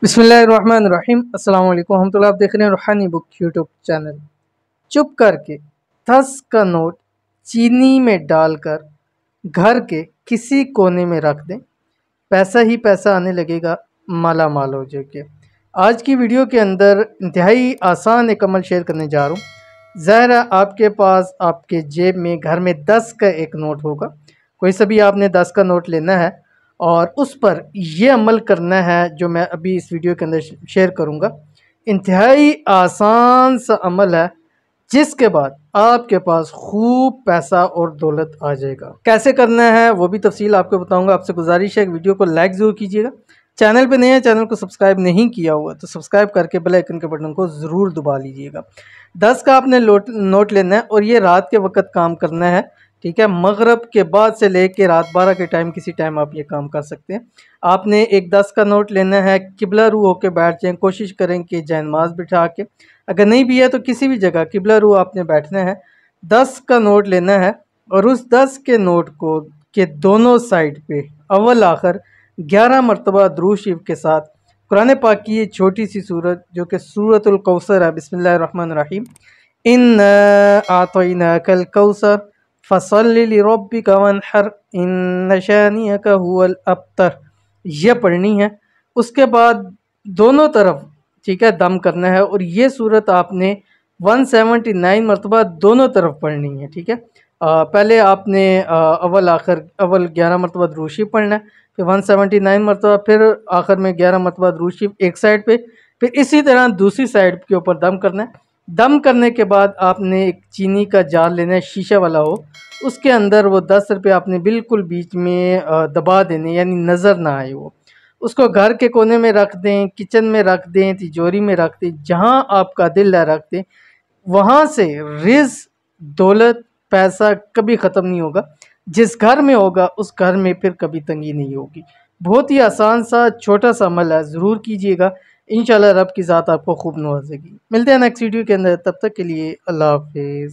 बिस्मिल्लाहिर्रहमानिर्रहीम अस्सलाम वालेकुम आप देख रहे हैं रूहानी बुक यूट्यूब चैनल। चुप करके 10 का नोट चीनी में डालकर घर के किसी कोने में रख दें, पैसा ही पैसा आने लगेगा, माला माल हो जाएंगे। आज की वीडियो के अंदर इंतहाई आसान एक अमल शेयर करने जा रहा हूँ। ज़ाहिर है आपके पास आपके जेब में घर में 10 का एक नोट होगा, कोई सा भी आपने 10 का नोट लेना है और उस पर ये अमल करना है जो मैं अभी इस वीडियो के अंदर शेयर करूँगा। इंतहाई आसान सा अमल है जिसके बाद आपके पास खूब पैसा और दौलत आ जाएगा। कैसे करना है वो भी तफसील आपको बताऊंगा। आपसे गुजारिश है वीडियो को लाइक ज़रूर कीजिएगा। चैनल पे नए हैं, चैनल को सब्सक्राइब नहीं किया हुआ तो सब्सक्राइब करके बेल आइकन के बटन को ज़रूर दबा लीजिएगा। 10 का आपने नोट लेना है और ये रात के वक्त काम करना है, ठीक है। मगरब के बाद से लेके रात 12 के टाइम किसी टाइम आप ये काम कर सकते हैं। आपने एक 10 का नोट लेना है, किबला रू होकर बैठ जाएँ, कोशिश करें कि जैनमाज बिठा के, अगर नहीं भी है तो किसी भी जगह किबला रू आपने बैठना है। 10 का नोट लेना है और उस 10 के नोट को के दोनों साइड पे अव्वल आखिर 11 मरतबा दुरूद शरीफ के साथ कुरान पाक की ये छोटी सी सूरत जो कि सूरतुल कौसर है, बिस्मिल्लाहिर्रहमानिर्रहीम, इन्ना आतैनाकल कौसर फसल्लि लिरब्बिका वन्हर इन्न शानियका हुवल अब्तर, यह पढ़नी है। उसके बाद दोनों तरफ, ठीक है, दम करना है और ये सूरत आपने 179 मरतबा दोनों तरफ पढ़नी है, ठीक है। पहले आपने अव्वल 11 मरतबा दुरूद शरीफ पढ़ना है, फिर 179 मरतबा, फिर आखिर में 11 मरतबा दुरूद शरीफ एक साइड पे, फिर इसी तरह दूसरी साइड के ऊपर दम करना है। दम करने के बाद आपने एक चीनी का जार लेना है, शीशा वाला हो, उसके अंदर वो 10 रुपये आपने बिल्कुल बीच में दबा देने, यानी नज़र ना आए वो। उसको घर के कोने में रख दें, किचन में रख दें, तिजोरी में रख दें, जहाँ आपका दिल है रख दें। वहाँ से रिज़्क़, दौलत, पैसा कभी ख़त्म नहीं होगा। जिस घर में होगा उस घर में फिर कभी तंगी नहीं होगी। बहुत ही आसान सा छोटा सा अमल है, ज़रूर कीजिएगा। इंशाल्लाह रब की ज़ात आपको खूब नवाजेगी। मिलते हैं नेक्स्ट वीडियो के अंदर, तब तक के लिए अल्लाह हाफ़िज़।